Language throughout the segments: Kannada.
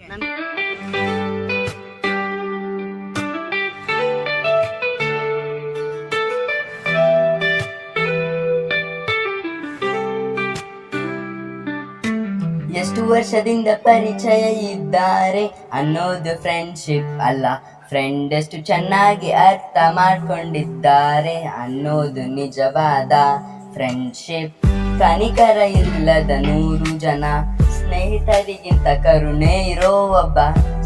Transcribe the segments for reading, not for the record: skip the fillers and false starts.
ಎಷ್ಟು ವರ್ಷದಿಂದ ಪರಿಚಯ ಇದ್ದಾರೆ ಅನ್ನೋದು ಫ್ರೆಂಡ್ಶಿಪ್ ಅಲ್ಲ, ಫ್ರೆಂಡ್ ಎಷ್ಟು ಚೆನ್ನಾಗಿ ಅರ್ಥ ಮಾಡ್ಕೊಂಡಿದ್ದಾರೆ ಅನ್ನೋದು ನಿಜವಾದ ಫ್ರೆಂಡ್ಶಿಪ್. ಕನಿಕರ ಇಲ್ಲದ 100 ಜನ ಸ್ನೇಹಿತರಿಗಿಂತ ಕರುಣೆ ಇರೋ ಒಬ್ಬ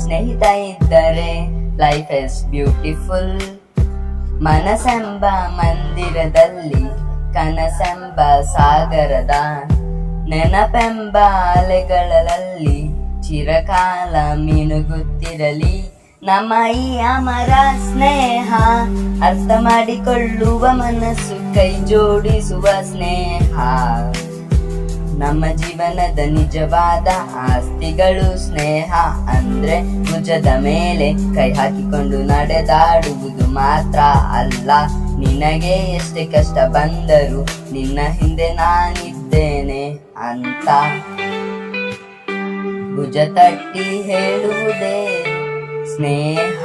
ಸ್ನೇಹಿತ ಇದ್ದರೆ ಲೈಫ್ ಇಸ್ ಬ್ಯೂಟಿಫುಲ್. ಮನಸ್ಸೆಂಬ ಮಂದಿರದಲ್ಲಿ ಕನಸೆಂಬ ಸಾಗರದ ನೆನಪೆಂಬ ಅಲೆಗಳಲ್ಲಿ ಚಿರಕಾಲ ಮಿನುಗುತ್ತಿರಲಿ ನಮ್ಮ ಈ ಅಮರ ಸ್ನೇಹ. ಅರ್ಥ ಮಾಡಿಕೊಳ್ಳುವ ಮನಸ್ಸು, ಕೈ ಜೋಡಿಸುವ ಸ್ನೇಹ. ನಮ್ಮ ಜೀವನದ ನಿಜವಾದ ಆಸ್ತಿಗಳು ಸ್ನೇಹ ಅಂದ್ರೆ ಭುಜದ ಮೇಲೆ ಕೈ ಹಾಕಿಕೊಂಡು ನಡೆದಾಡುವುದು ಮಾತ್ರ ಅಲ್ಲ. ನಿನಗೆ ಎಷ್ಟೇ ಕಷ್ಟ ಬಂದರೂ ನಿನ್ನ ಹಿಂದೆ ನಾನಿದ್ದೇನೆ ಅಂತ ಭುಜ ತಟ್ಟಿ ಹೇಳುವುದೇ ಸ್ನೇಹ.